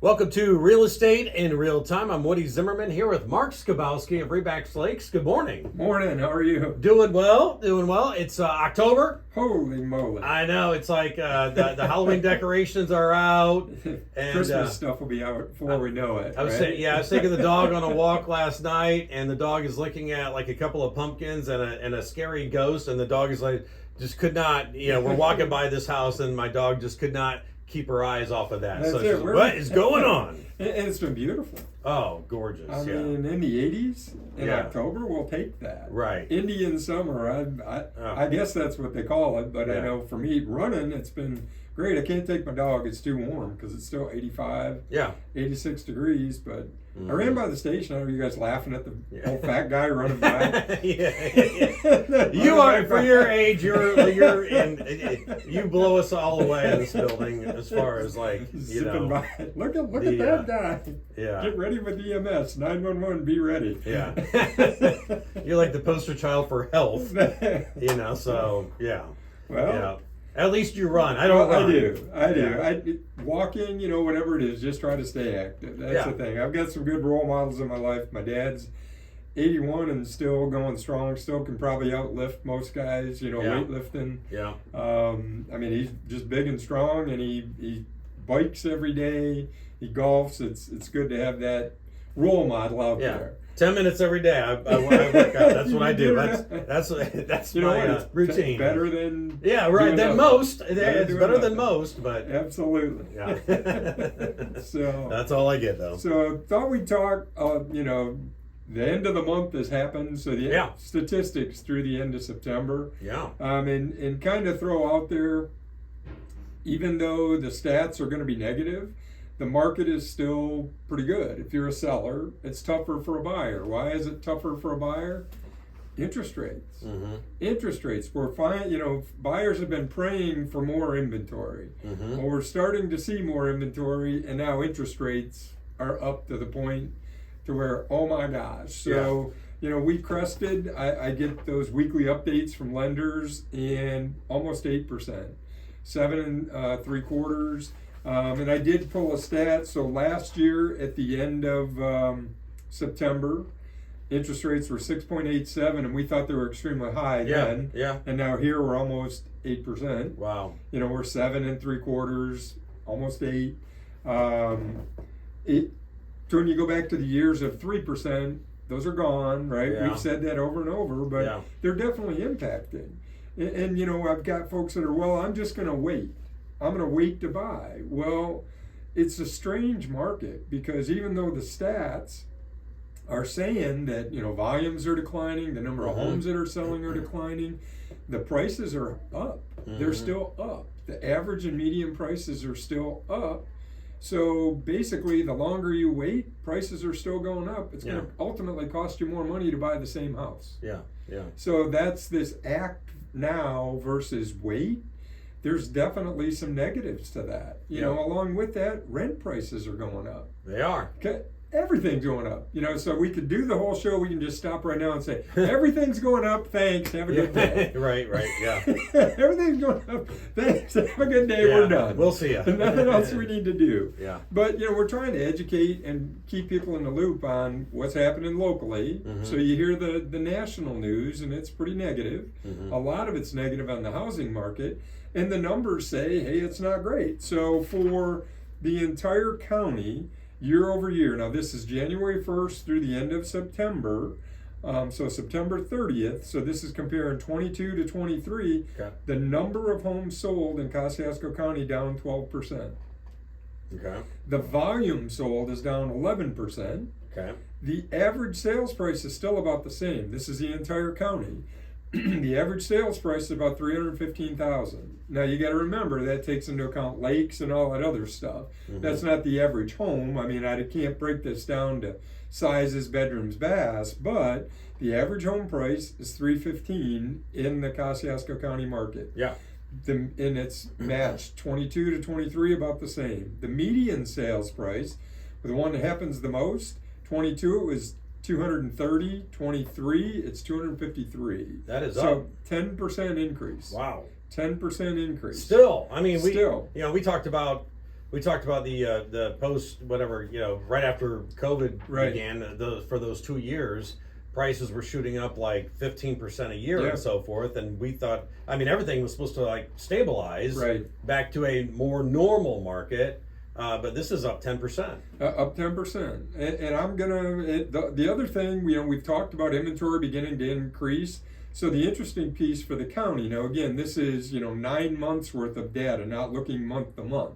Welcome to Real Estate in Real Time. I'm Woody Zimmerman here with Mark Skabowski of Remax Lakes. Good morning. Morning, how are you? Doing well, doing well. It's October. Holy moly. I know, it's like the Halloween decorations are out. And Christmas stuff will be out before we know it. I was I was taking the dog on a walk last night, and the dog is looking at like a couple of pumpkins and a scary ghost, and the dog is like, just could not, we're walking by this house, and my dog just could not keep her eyes off of that. That's So it. she's like, what is going on? And it's been beautiful. Oh, gorgeous. I mean, in the 80s, in Yeah. October, we'll take that. Right. Indian summer, I guess that's what they call it, but I Yeah. know for me, running, it's been great. I can't take my dog, it's too warm because it's still 85, Yeah. 86 degrees, but I ran by the station. I know you guys laughing at the old fat guy running by. Yeah. You are, for your age, you're in, you blow us all away in this building as far as like, Zipping by. Look at that guy. Yeah. Get ready with EMS. 911, be ready. Yeah. You're like the poster child for health, so yeah. Well, yeah. At least you run. I don't run. I do. Yeah. Walking, whatever it is, just try to stay active. That's the thing. I've got some good role models in my life. My dad's 81 and still going strong, still can probably outlift most guys, weightlifting. Yeah. I mean, he's just big and strong, and he bikes every day. He golfs. It's good to have that role model out there. 10 minutes every day. I work out. That's what I do. That's my routine. Better than than most. It's better than nothing. most, but absolutely. Yeah. So that's all I get though. So thought we'd talk. The end of the month has happened, so the statistics through the end of September. Yeah. And kind of throw out there, even though the stats are going to be negative, the market is still pretty good. If you're a seller, it's tougher for a buyer. Why is it tougher for a buyer? Interest rates. Mm-hmm. Interest rates. We're fine. Buyers have been praying for more inventory. Mm-hmm. Well, we're starting to see more inventory, and now interest rates are up to the point to where, oh my gosh. So, we crested. I get those weekly updates from lenders, and almost 8%, 7 3/4. And I did pull a stat. So last year at the end of September, interest rates were 6.87, and we thought they were extremely high then. Yeah. And now here we're almost 8%. Wow. We're 7 3/4, almost 8. So when you go back to the years of 3%, those are gone, right? Yeah. We've said that over and over, but they're definitely impacting. And I've got folks that are, well, I'm just going to wait. I'm going to wait to buy. Well, it's a strange market because even though the stats are saying that, volumes are declining, the number of homes that are selling are declining, the prices are up. Mm-hmm. They're still up. The average and median prices are still up. So basically, the longer you wait, prices are still going up. It's going to ultimately cost you more money to buy the same house. Yeah. So that's this act now versus wait. There's definitely some negatives to that. Along with that, rent prices are going up. They are. Okay. Everything's going up. So we could do the whole show. We can just stop right now and say, everything's going up. Thanks. Have a good day. Right. Yeah. Everything's going up. Thanks. Have a good day. We're done. We'll see you. Nothing else we need to do. Yeah. But, we're trying to educate and keep people in the loop on what's happening locally. Mm-hmm. So you hear the national news, and it's pretty negative. Mm-hmm. A lot of it's negative on the housing market. And the numbers say, hey, it's not great. So for the entire county, year over year, now this is January 1st through the end of September, so September 30th, so this is comparing 22 to 23, the number of homes sold in Kosciuszko County down 12%. Okay. The volume sold is down 11%. Okay. The average sales price is still about the same. This is the entire county. The average sales price is about $315,000. Now you got to remember that takes into account lakes and all that other stuff. Mm-hmm. That's not the average home. I mean, I can't break this down to sizes, bedrooms, baths, but the average home price is $315,000 in the Kosciuszko County market. Yeah. And it's matched 22 to 23, about the same. The median sales price, the one that happens the most, 22, it was 230, 23, it's 253. That is so up. 10% increase. Wow. 10% increase. Still, I mean, we talked about We talked about the post whatever, right after COVID began, for those 2 years, prices were shooting up like 15% a year and so forth, and we thought, everything was supposed to like stabilize back to a more normal market, but this is up 10%. Up 10%, and I'm gonna. The other thing, we've talked about inventory beginning to increase. So the interesting piece for the county, now again, this is 9 months worth of data, not looking month to month.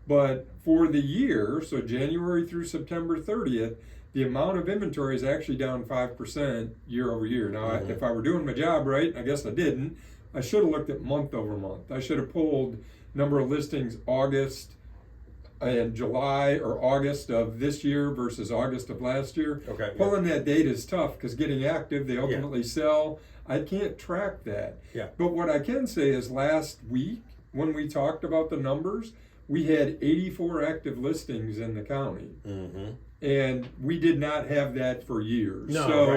But for the year, so January through September 30th, the amount of inventory is actually down 5% year over year. Now, if I were doing my job right, I guess I didn't, I should have looked at month over month. I should have pulled number of listings August and July or August of this year versus August of last year. Okay. Pulling that data is tough because getting active, they ultimately sell. I can't track that. Yeah. But what I can say is last week, when we talked about the numbers, we had 84 active listings in the county. And we did not have that for years. No, so,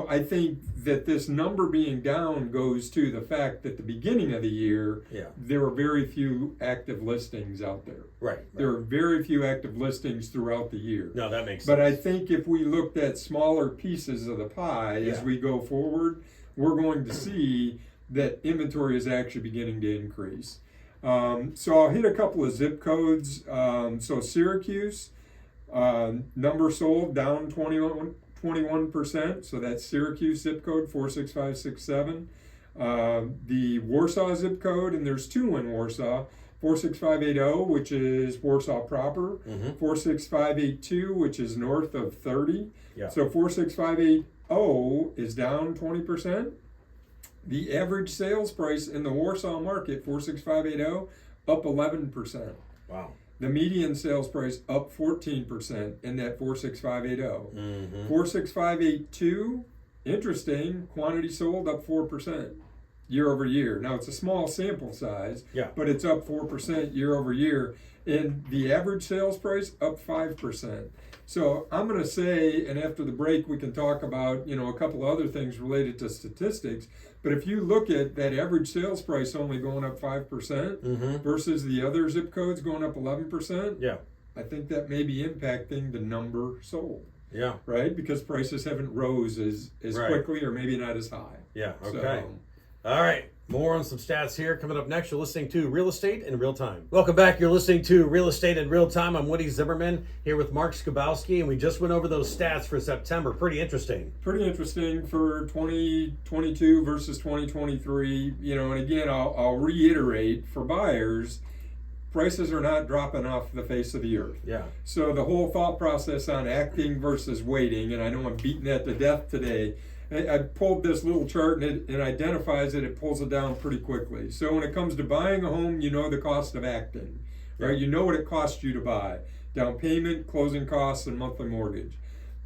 I think that this number being down goes to the fact that the beginning of the year, there were very few active listings out there. Right. There were very few active listings throughout the year. No, that makes sense. But I think if we looked at smaller pieces of the pie as we go forward, we're going to see that inventory is actually beginning to increase. So I'll hit a couple of zip codes. So Syracuse, number sold down 21%. So that's Syracuse zip code 46567. The Warsaw zip code, and there's two in Warsaw, 46580, which is Warsaw proper, 46582, which is north of 30. So 46580 is down 20%. The average sales price in the Warsaw market, 46580, up 11%. Wow. The median sales price up 14% in that 46580. 46582, interesting, quantity sold up 4% year over year. Now it's a small sample size, but it's up 4% year over year. And the average sales price up 5%. So I'm going to say, and after the break we can talk about a couple other things related to statistics. But if you look at that average sales price only going up 5% versus the other zip codes going up 11%, I think that may be impacting the number sold. Yeah. Right? Because prices haven't rose as quickly or maybe not as high. Yeah. Okay. All right. More on some stats here. Coming up next, you're listening to Real Estate in Real Time. Welcome back. You're listening to Real Estate in Real Time. I'm Woody Zimmerman here with Mark Skabowski, and we just went over those stats for September. Pretty interesting. Pretty interesting for 2022 versus 2023. And again, I'll reiterate for buyers, prices are not dropping off the face of the earth. Yeah. So the whole thought process on acting versus waiting, and I know I'm beating that to death today, I pulled this little chart and it identifies it, it pulls it down pretty quickly. So when it comes to buying a home, you know the cost of acting, right? You know what it costs you to buy. Down payment, closing costs, and monthly mortgage.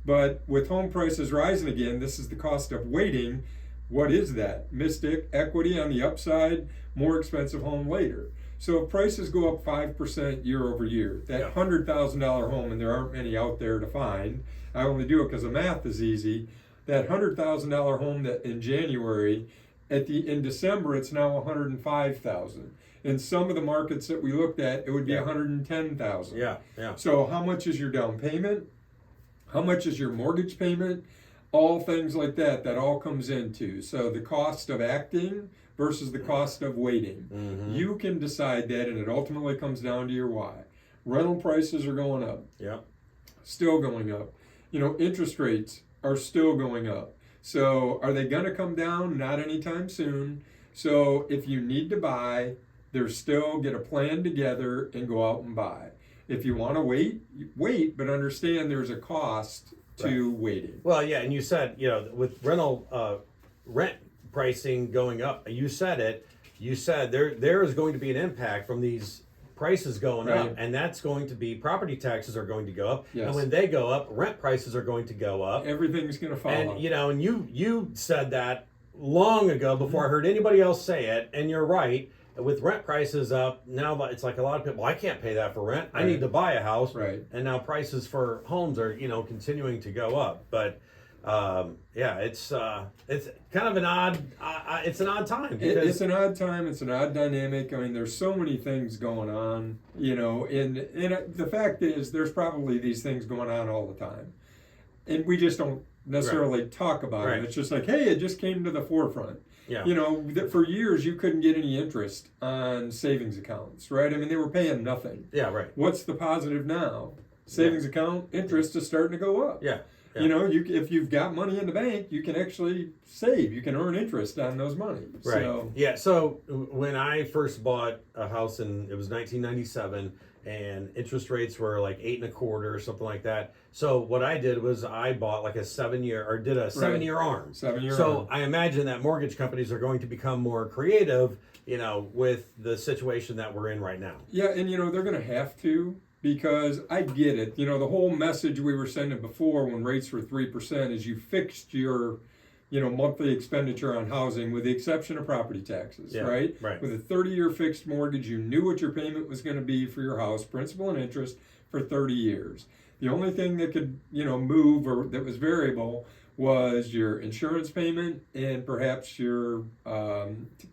But with home prices rising again, this is the cost of waiting. What is that? Mystic equity on the upside, more expensive home later. So if prices go up 5% year over year, that $100,000 home, and there aren't many out there to find, I only do it because the math is easy, that $100,000 home that in January, in December it's now $105,000. In some of the markets that we looked at, it would be $110,000. Yeah. So how much is your down payment? How much is your mortgage payment? All things like that all comes into. So the cost of acting versus the cost of waiting. You can decide that, and it ultimately comes down to your why. Rental prices are going up. Still going up. Interest rates are still going up. So are they going to come down? Not anytime soon. So if you need to buy, there's still get a plan together and go out and buy. If you want to wait, but understand there's a cost to waiting. Well, yeah, and you said, with rent pricing going up, you said there is going to be an impact from these prices going up, and that's going to be property taxes are going to go up, and when they go up, rent prices are going to go up. Everything's going to follow. And and you said that long ago before I heard anybody else say it, and you're right. With rent prices up now, it's like a lot of people, I can't pay that for rent. I need to buy a house, and now prices for homes are continuing to go up. But Yeah, it's kind of an odd it's an odd time because It's an odd time. It's an odd dynamic. I mean, there's so many things going on, you know. And the fact is, there's probably these things going on all the time, and we just don't necessarily talk about it. It's just like, hey, it just came to the forefront. Yeah. You know, that for years you couldn't get any interest on savings accounts, right? I mean, they were paying nothing. Yeah, right. What's the positive now? Savings account interest is starting to go up. Yeah. Yeah. You know, if you've got money in the bank, you can actually save. You can earn interest on those money. Right. So, yeah. So when I first bought a house it was 1997, and interest rates were like 8.25 or something like that. So what I did was I bought like a 7-year or did a 7-year arm. 7-year So arm. I imagine that mortgage companies are going to become more creative, you know, with the situation that we're in right now. Yeah, and you know, they're going to have to. Because I get it. You know, the whole message we were sending before when rates were 3% is you fixed your, you know, monthly expenditure on housing with the exception of property taxes, right? Right. With a 30-year fixed mortgage, you knew what your payment was going to be for your house, principal and interest, for 30 years. The only thing that could, you know, move or that was variable was your insurance payment and perhaps your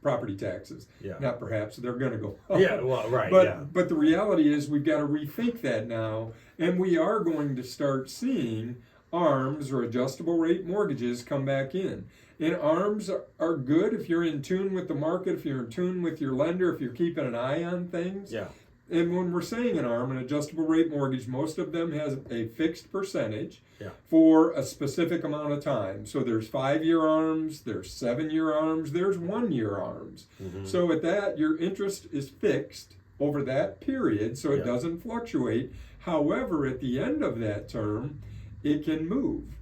property taxes. Yeah. Not perhaps, they're going to go up. Yeah, well, right. But the reality is we've got to rethink that now, and we are going to start seeing ARMs or adjustable rate mortgages come back in. And ARMs are good if you're in tune with the market, if you're in tune with your lender, if you're keeping an eye on things. Yeah. And when we're saying an ARM, an adjustable rate mortgage, most of them has a fixed percentage for a specific amount of time. So there's 5-year ARMs, there's 7-year ARMs, there's 1-year ARMs. Mm-hmm. So at that, your interest is fixed over that period, so it doesn't fluctuate. However, at the end of that term, it can move.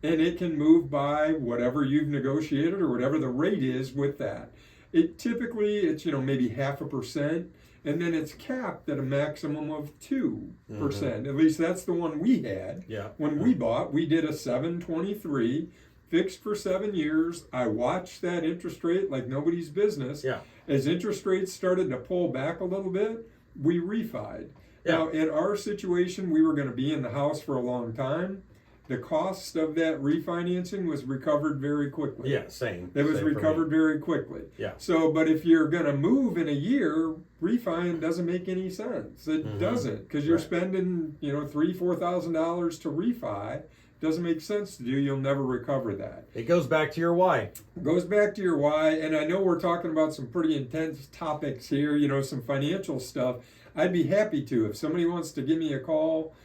And it can move by whatever you've negotiated or whatever the rate is with that. It's, you know, maybe 0.5%. And then it's capped at a maximum of 2%. Mm-hmm. At least that's the one we had. Yeah. When we bought, we did a 7.23, fixed for 7 years. I watched that interest rate like nobody's business. Yeah. As interest rates started to pull back a little bit, we refied. Yeah. Now, in our situation, we were going to be in the house for a long time. The cost of that refinancing was recovered very quickly. Yeah, same. It was recovered very quickly. Yeah. So, but if you're going to move in a year, refi doesn't make any sense. It doesn't, because you're spending, you know, $3,000-$4,000 to refi. Doesn't make sense to do. You'll never recover that. It goes back to your why. It goes back to your why, and I know we're talking about some pretty intense topics here. You know, some financial stuff. I'd be happy to if somebody wants to give me a call.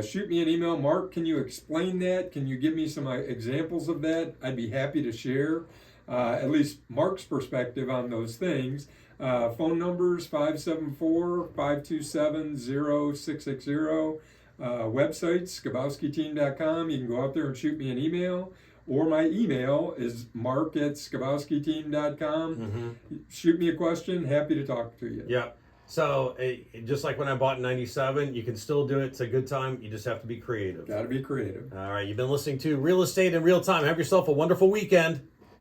Shoot me an email. Mark, can you explain that? Can you give me some examples of that? I'd be happy to share at least Mark's perspective on those things. Phone numbers 574-527-0660. Website skabowskiteam.com. You can go out there and shoot me an email. Or my email is mark@skabowskiteam.com. Mm-hmm. Shoot me a question. Happy to talk to you. Yeah. So, just like when I bought in 97, you can still do it. It's a good time. You just have to be creative. Got to be creative. All right. You've been listening to Real Estate in Real Time. Have yourself a wonderful weekend.